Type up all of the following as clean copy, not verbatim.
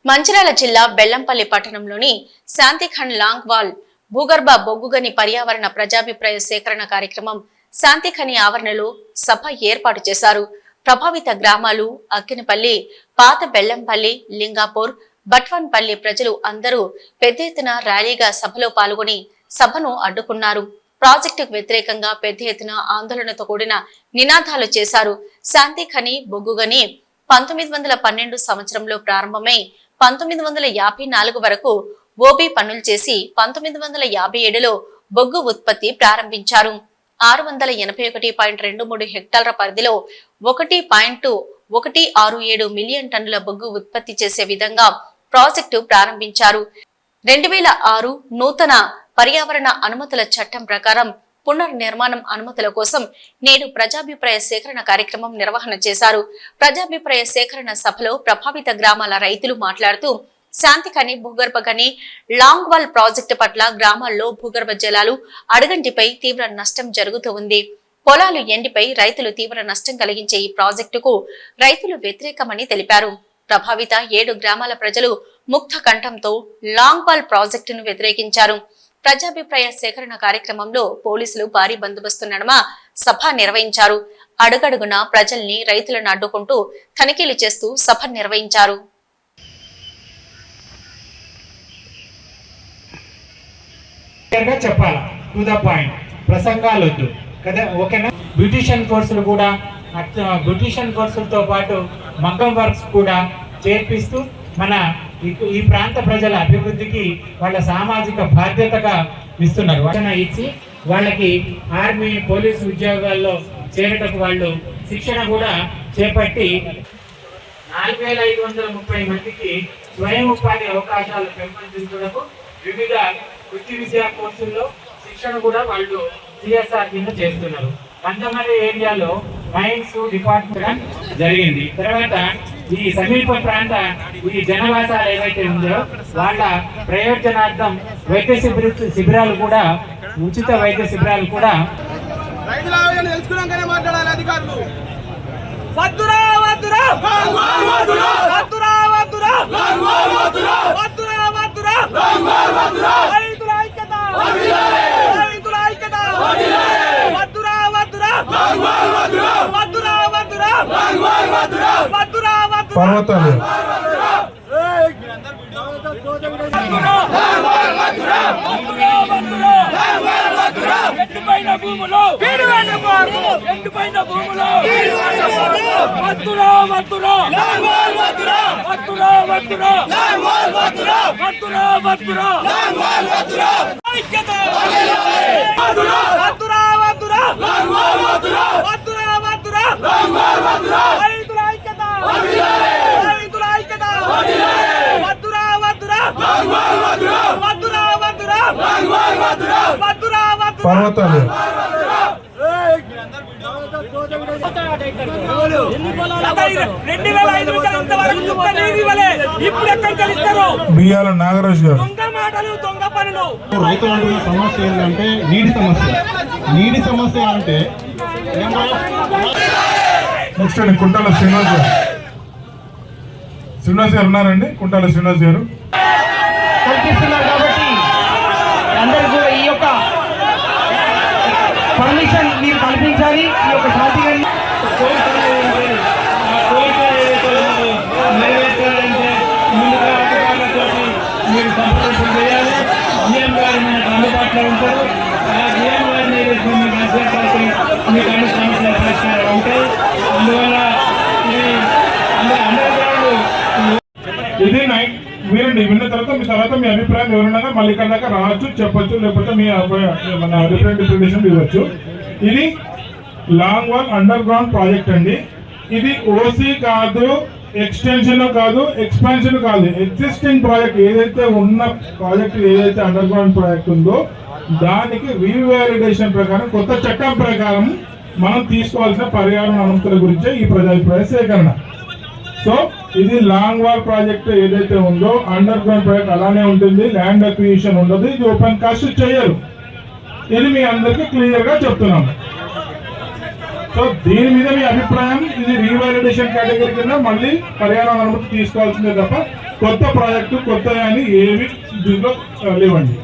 మంచిర్యాల జిల్లా బెల్లంపల్లి పట్టణంలోని శాంతిఖండ్ long wall భూగర్భ బొగ్గుగని పర్యావరణ ప్రజాభిప్రాయ సేకరణ కార్యక్రమం శాంతిఖని ఆవరణలో సభ ఏర్పాటు చేశారు. ప్రభావిత గ్రామాలు అక్కినపల్లి, పాత బెల్లంపల్లి, లింగాపూర్, బట్వన్పల్లి ప్రజలు అందరూ పెద్ద ఎత్తున ర్యాలీగా సభలో పాల్గొని సభను అడ్డుకున్నారు. ప్రాజెక్టుకు వ్యతిరేకంగా పెద్ద ఎత్తున ఆందోళనతో కూడిన నినాదాలు చేశారు. శాంతిఖని బొగ్గుగని 1912 సంవత్సరంలో ప్రారంభమై 1954 వరకు ఓబీ పనులు చేసి 1957లో బొగ్గు ఉత్పత్తి ప్రారంభించారు. 681.23 హెక్టార్ల పరిధిలో 1.167 మిలియన్ టన్నుల బొగ్గు ఉత్పత్తి చేసే విధంగా ప్రాజెక్టు ప్రారంభించారు. 2006 నూతన పర్యావరణ అనుమతుల చట్టం ప్రకారం పునర్నిర్మాణం అనుమతుల కోసం నేడు ప్రజాభిప్రాయ సేకరణ కార్యక్రమం నిర్వహణ చేశారు. ప్రజాభిప్రాయ సేకరణ సభలో ప్రభావిత గ్రామాల రైతులు మాట్లాడుతూ శాంతిఖని భూగర్భ గని లాంగ్ వాల్ ప్రాజెక్టు పట్ల గ్రామాల్లో భూగర్భ జలాలు అడుగంటిపై తీవ్ర నష్టం జరుగుతూ ఉంది. పొలాలు ఎండిపై రైతులు తీవ్ర నష్టం కలిగించే ఈ ప్రాజెక్టుకు రైతులు వ్యతిరేకమని తెలిపారు. ప్రభావిత 7 గ్రామాల ప్రజలు ముక్త కంఠంతో లాంగ్ వాల్ ప్రాజెక్టును వ్యతిరేకించారు. ప్రజాభిప్రాయ సేకరణ కార్యక్రమంలో పోలీసులు భారీ బందోబస్తు నడుమ సభ నిర్వహించారు. అడుగడుగున ప్రజల్ని రైతులను అడ్డుకుంటూ తనిఖీలు చేస్తూ సభ నిర్వహించారు. చెప్పాలా టు ద పాయింట్, ప్రసంగాలు వద్దు కదా, ఓకేనా? బ్యూటిషియన్ కోర్సులు కూడా, బ్యూటిషియన్ కోర్సులతో పాటు మగ్గం వర్క్స్ కూడా చేర్పిస్తూ మన ఈ ప్రాంత ప్రజల అభివృద్ధికి వాళ్ళ సామాజిక బాధ్యతగా ఇస్తున్నారు. వాటిని ఇచ్చి వాళ్ళకి ఆర్మీ, పోలీసు ఉద్యోగాల్లో చేరటకు వాళ్ళు శిక్షణ కూడా చేపట్టి 4530 మందికి స్వయం ఉపాధి అవకాశాలు పెంపొందించడము, వివిధ వృత్తి విద్యా కోర్సుల్లో శిక్షణ కూడా వాళ్ళు సిఎస్ఆర్ కింద చేస్తున్నారు. 19 ఏరియాలో మైన్స్ డిపార్ట్మెంట్ జరిగింది. తర్వాత ఈ సమీప ప్రాంత ఈ జనవాసాలు ఏవైతే ఉందో వాళ్ళ ప్రయోజనార్థం వైద్య శిబిరాలు కూడా, ఉచిత వైద్య శిబిరాలు కూడా పర్వతాలు ఎండిపోయిన భూములు పర్వతాలు బియ్యాల నాగరాజు గారు. రైతులు అంటున్న సమస్య ఏంటంటే నీటి సమస్య. నీటి సమస్య అంటే నెక్స్ట్ అండి కుంటాల శ్రీనివాస్ గారు. శ్రీనివాస్ గారు ఉన్నారండి? కుంటాల శ్రీనివాస్ గారు కల్పిస్తున్నారు కాబట్టి అందరూ కూడా ఈ యొక్క పర్మిషన్ మీరు కల్పించాలి. ఈ యొక్క శాంతిని మీరు సంప్రదింపు చేయాలి. డిఎం గారు మనకు అందుబాటులో ఉంటారు. ఆ డిఎం గారిని మీకు మీకు అన్ని సమస్యలు పరిష్కారం ఉంటాయి. అందువల్ల ఇది నైట్ మీరండి విన్న తర్వాత మీ అభిప్రాయం ఎవరున్నా మళ్ళీ ఇక్కడ దాకా రావచ్చు, చెప్పొచ్చు, లేకపోతే మీ మన డిఫరెంట్ రిప్రజెంటేషన్ ఇవ్వచ్చు. ఇది long wall under ground project అండి. ఇది ఓసీ కాదు, ఎక్స్టెన్షన్ కాదు, ఎక్స్పాన్షన్ కాదు. ఎగ్జిస్టింగ్ ప్రాజెక్ట్ ఏదైతే ఉన్న ప్రాజెక్ట్ ఏదైతే అండర్ గ్రౌండ్ ప్రాజెక్ట్ ఉందో దానికి రీవాలిడేషన్ ప్రకారం, కొత్త చట్టం ప్రకారం మనం తీసుకోవాల్సిన పర్యావరణ అనుమతుల గురించే ఈ ప్రజాభిప్రాయ సేకరణ. సో ఇది లాంగ్ వాల్ ప్రాజెక్ట్ ఏదైతే ఉందో అండర్ గ్రౌండ్ ప్రాజెక్ట్ అలానే ఉంటుంది. ల్యాండ్ అక్విజిషన్ ఉండదు. ఇది ఓపెన్ కాస్ట్ చేయరు. ఇది మీ అందరికీ క్లియర్ గా చెప్తున్నాం. సో దీని మీద మీ అభిప్రాయం, ఇది రీవాలిడేషన్ కేటగిరీ కింద మళ్ళీ పర్యావరణ అనుమతి తీసుకోవాల్సిందే తప్ప కొత్త ప్రాజెక్టు కొత్త అని ఏమి దీంట్లో లేవండి.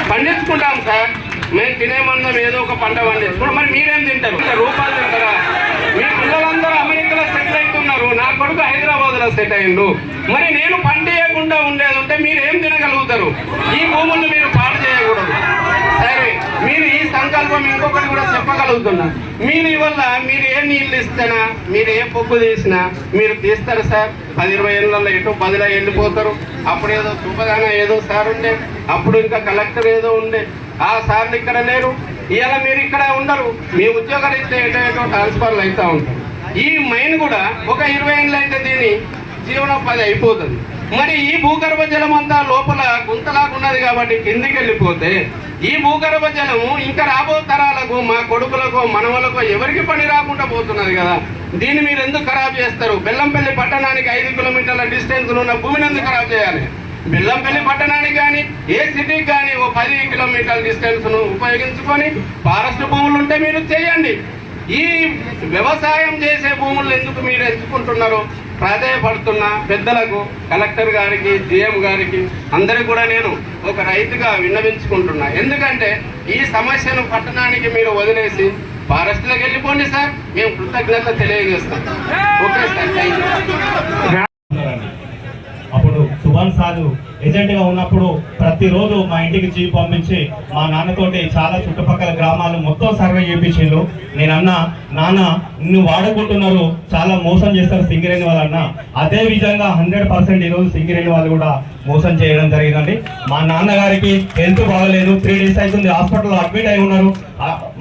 పండించుకుంటాం సార్, మేము తినే మందం ఏదో ఒక పంట పండించుకుంటాం. మరి మీరేం తింటారు? రూపాయలు తింటారా? మీ పిల్లలందరూ అమెరికాలో సెటిల్ అవుతున్నారు, నా కొడుకు హైదరాబాద్లో సెట్ అయ్యిండు. మరి నేను పంట వేయకుండా ఉండేది ఉంటే మీరు ఏం తినగలుగుతారు? ఈ భూములను మీరు పాడు చేయకూడదు. సరే, మీరు ఈ సంకల్పం ఇంకొకటి కూడా చెప్పగలుగుతున్నా. మీరు వల్ల మీరు ఏ నీళ్ళు ఇస్తానా, మీరు ఏ పొగ్గు తీసినా మీరు తీస్తారు సార్. 10-20 ఏళ్ళలో ఎటు 10 వెళ్ళిపోతారు. అప్పుడు ఏదో సుపదాన ఏదో సార్ ఉండే, అప్పుడు ఇంకా కలెక్టర్ ఏదో ఉండే, ఆ సార్లు ఇక్కడ లేరు. ఇవాళ మీరు ఇక్కడ ఉండరు, మీ ఉద్యోగాలు ఇస్తే ఎటో ట్రాన్స్ఫర్లు అవుతూ ఉంటారు. ఈ మైన్ కూడా ఒక 20 ఏళ్ళు అయితే దీని జీవనోపాధి అయిపోతుంది. మరి ఈ భూగర్భ జలం అంతా లోపల గుంతలాగున్నది కాబట్టి కిందికి వెళ్ళిపోతే ఈ భూగర్భ జలము ఇంకా రాబో తరాలకు, మా కొడుకులకు మనవలకు ఎవరికి పని రాకుండా పోతున్నది కదా. దీన్ని మీరు ఎందుకు ఖరాబ్ చేస్తారు? బెల్లంపల్లి పట్టణానికి 5 కిలోమీటర్ల డిస్టెన్స్ ఉన్న భూమిని ఎందుకు ఖరాబ్ చేయాలి? బెల్లంపల్లి పట్టణానికి కానీ ఏ సిటీకి కానీ ఓ 10 కిలోమీటర్ల డిస్టెన్స్ను ఉపయోగించుకొని ఫారెస్ట్ భూములు ఉంటే మీరు చేయండి. ఈ వ్యవసాయం చేసే భూములు ఎందుకు మీరు ఎంచుకుంటున్నారు? ప్రాధాన్యపడుతున్న పెద్దలకు, కలెక్టర్ గారికి, జీఎం గారికి అందరికీ కూడా నేను ఒక రైతుగా విన్నవించుకుంటున్నా. ఎందుకంటే ఈ సమస్యను పట్టణానికి మీరు వదిలేసి ఫారెస్ట్లోకి వెళ్ళిపోండి సార్, మేము కృతజ్ఞత తెలియజేస్తాం. Okay sir, thank you. అప్పుడు సుభాన్ సారు ఏజెంట్గా ఉన్నప్పుడు ప్రతిరోజు మా ఇంటికి జీప్ పంపించి మా నాన్నతోటి చాలా చుట్టుపక్కల గ్రామాలు మొత్తం సర్వే చేయించిండు. నేను అన్నా, నాన్న నిన్ను వాడుకుంటున్నారు, చాలా మోసం చేస్తారు సింగరేణి వాళ్ళు అన్న. అదే విధంగా 100% ఈరోజు సింగరేణి వాళ్ళు కూడా మోసం చేయడం జరిగిందండి. మా నాన్నగారికి హెల్త్ బాగలేదు, 3 days అవుతుంది హాస్పిటల్లో అడ్మిట్ అయి ఉన్నారు.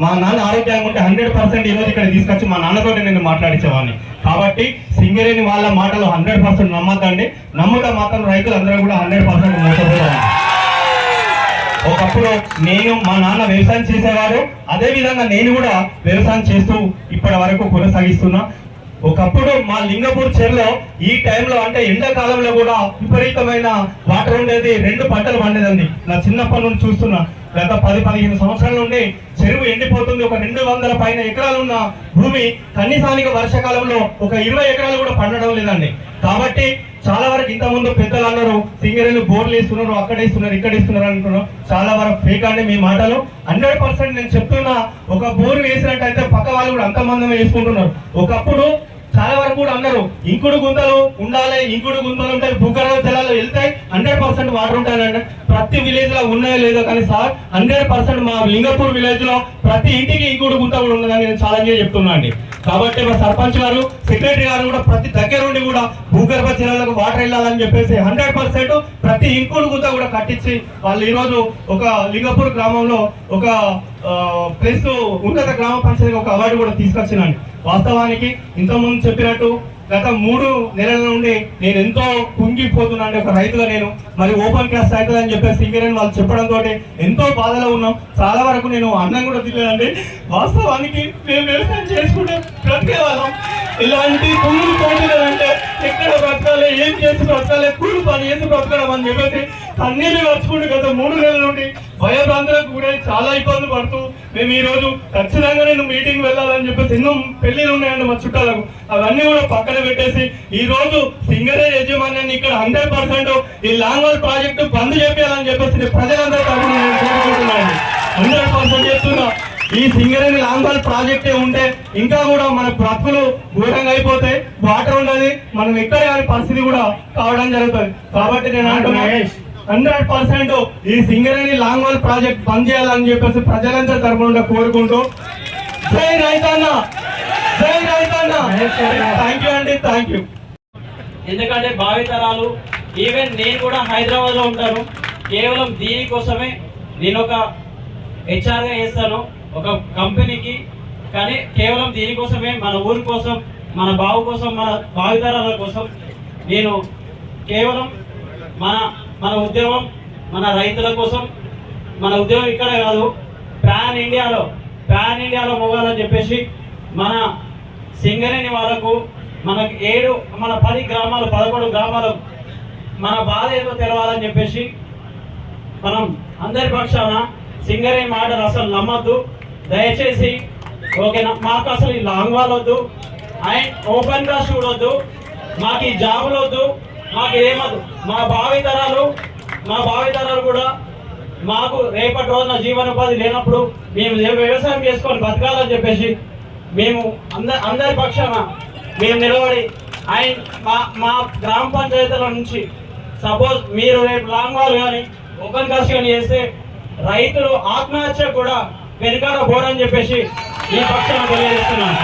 మా నాన్న ఆరోగ్యంగా ఉంటే 100% ఈరోజు ఇక్కడ తీసుకొచ్చి మా నాన్నతోటి నేను మాట్లాడించేవాడిని. కాబట్టి సింగరేణి వాళ్ళ మాటలు 100% నమ్మద్దండి. నమ్ముతా మాత్రం రైతులందరూ కూడా 100% మోసపోతారు. ఒకప్పుడు నేను, మా నాన్న వ్యవసాయం చేసేవారు, అదే విధంగా నేను కూడా వ్యవసాయం చేస్తూ ఇప్పటి వరకు కొనసాగిస్తున్నా. ఒకప్పుడు మా లింగపూర్ చెరువులో ఈ టైంలో అంటే ఎండాకాలంలో కూడా విపరీతమైన వాటర్ ఉండేది, 2 పంటలు పండేదండి. నా చిన్నప్పటి నుండి చూస్తున్నా, గత 10-15 సంవత్సరాల నుండి చెరువు ఎండిపోతుంది. ఒక 200 పైన ఎకరాలు ఉన్న భూమి కనీసానికి వర్షాకాలంలో ఒక 20 ఎకరాలు కూడా పండడం లేదండి. కాబట్టి చాలా వరకు ఇంతకుముందు పెద్దలు అన్నారు సింగరేణి బోర్లు వేస్తున్నారు, అక్కడ ఇస్తున్నారు, ఇక్కడ ఇస్తున్నారు అంటున్నారు. చాలా వరకు ఫేక్ అండి మీ మాటలు. 100% నేను చెప్తున్నా, ఒక బోర్ వేసినట్టయితే పక్క వాళ్ళు కూడా అంతమంది వేసుకుంటున్నారు. ఒకప్పుడు చాలా వరకు కూడా అందరూ ఇంకుడు గుంతలు ఉండాలి, ఇంకుడు గుంతలు ఉంటాయి, భూగర్భ జలాలు వెళ్తాయి, 100% వాటర్ ఉంటాయండి. ప్రతి విలేజ్ లో ఉన్నాయో లేదో కానీ సార్ 100% మా లింగపూర్ విలేజ్ లో ప్రతి ఇంటికి ఇంకుడు గుంత కూడా ఉన్నదని నేను ఛాలెంజ్ చెప్తున్నా అండి. కాబట్టి మా సర్పంచ్ గారు, సెక్రటరీ గారు కూడా ప్రతి దగ్గర నుండి కూడా భూగర్భ జలాలకు వాటర్ వెళ్ళాలని చెప్పేసి 100% ప్రతి ఇంకుడు గుంత కూడా కట్టించి వాళ్ళు ఈరోజు ఒక లింగపూర్ గ్రామంలో ఒక ప్లస్ ఉన్నత గ్రామ పంచాయతీ ఒక అవార్డు కూడా తీసుకొచ్చినండి. వాస్తవానికి ఇంతకుముందు చెప్పినట్టు గత 3 నెలల నుండి నేను ఎంతో కుంగిపోతున్నాను ఒక రైతుగా. నేను మరి ఓపెన్ క్లాస్ అవుతుందని చెప్పేసి సింగరేణి వాళ్ళు చెప్పడంతో ఎంతో బాధలో ఉన్నాం. చాలా వరకు నేను అన్నం కూడా తినలేదండి. వాస్తవానికి మేము వ్యవసాయం చేసుకుంటే బ్రతికే వాళ్ళం. ఇలాంటి పువ్వులు పోటీలంటే ఎక్కడ బ్రతకాలి, ఏం చేసి బ్రతకాలి, కూలి పని చేసి బ్రతకడం అని చెప్పేసి కన్నీళ్ళు నడుచుకుంటూ గత 3 నెలల నుండి భయభ్రాంతులకు కూడా చాలా ఇబ్బందులు పడుతూ మేము ఈ రోజు ఖచ్చితంగా నేను మీటింగ్ వెళ్ళాలని చెప్పేసి ఎన్నో పెళ్లిలు ఉన్నాయండి మా చుట్టాలకు, అవన్నీ కూడా పక్కన పెట్టేసి ఈ రోజు సింగరేణి యజమాన్యాన్ని ఇక్కడ 100% ఈ లాంగ్వాల్ ప్రాజెక్టు బంద్ చేయాలని చెప్పేసి ప్రజలందరూ తరఫున నేను కోరుకుంటున్నాను. 100% చెప్తున్నా, ఈ సింగరేణి లాంగ్వాల్ ప్రాజెక్టే ఉంటే ఇంకా కూడా మన బ్రతుకులు ఘోరంగా అయిపోతే వాటర్ ఉండదు, మనం ఎక్కడ కాని పరిస్థితి కూడా కావడం జరుగుతుంది. కాబట్టి నేను అంటున్నా 100% ఈ సింగరేణి లాంగ్వాల్ ప్రాజెక్ట్ బంద్ చేయాలని చెప్పేసి ప్రజలందరి తరఫున కోరుకుంటూ జై రైతన్న, జై రైతన్న. థ్యాంక్ యూ అండి, థ్యాంక్ యూ. ఎందుకంటే భావితరాలు, ఈవెన్ నేను కూడా హైదరాబాద్లో ఉంటాను, కేవలం దీనికోసమే నేను ఒక హెచ్ఆర్గా చేస్తాను ఒక కంపెనీకి. కానీ కేవలం దీనికోసమే, మన ఊరి కోసం, మన బావు కోసం, మన భావితరాల కోసం నేను కేవలం మన ఉద్యమం మన రైతుల కోసం, మన ఉద్యమం ఇక్కడ కాదు పాన్ ఇండియాలో మొగాలని చెప్పేసి మన సింగరేణి వాళ్ళకు మనకు 10 గ్రామాలు 11 గ్రామాలు మన బాధ ఏదో తెలవాలని చెప్పేసి మనం అందరి పక్షాన సింగరేణి మాటలు అసలు నమ్మద్దు దయచేసి, ఓకేనా? మాకు అసలు ఈ లాంగ్ వాల్ వద్దు, అండ్ ఓపెన్ కాస్ట్ చూడొద్దు, మాకు ఈ జాబులు వద్దు, మాకు ఏమద్దు. మా భావితరాలు కూడా మాకు రేపటి రోజున జీవనోపాధి లేనప్పుడు మేము వ్యవసాయం చేసుకొని బతకాలని చెప్పేసి మేము అందరి పక్షాన మేము నిలబడి అండ్ మా గ్రామ పంచాయతీల నుంచి సపోజ్ మీరు రేపు లాంగ్ వాల్ కానీ ఓపెన్ కాస్ట్ కానీ చేస్తే రైతులు ఆత్మహత్య కూడా వెనుకాడ పోరని చెప్పేసి ఈ పక్షాన తెలియజేస్తున్నాను.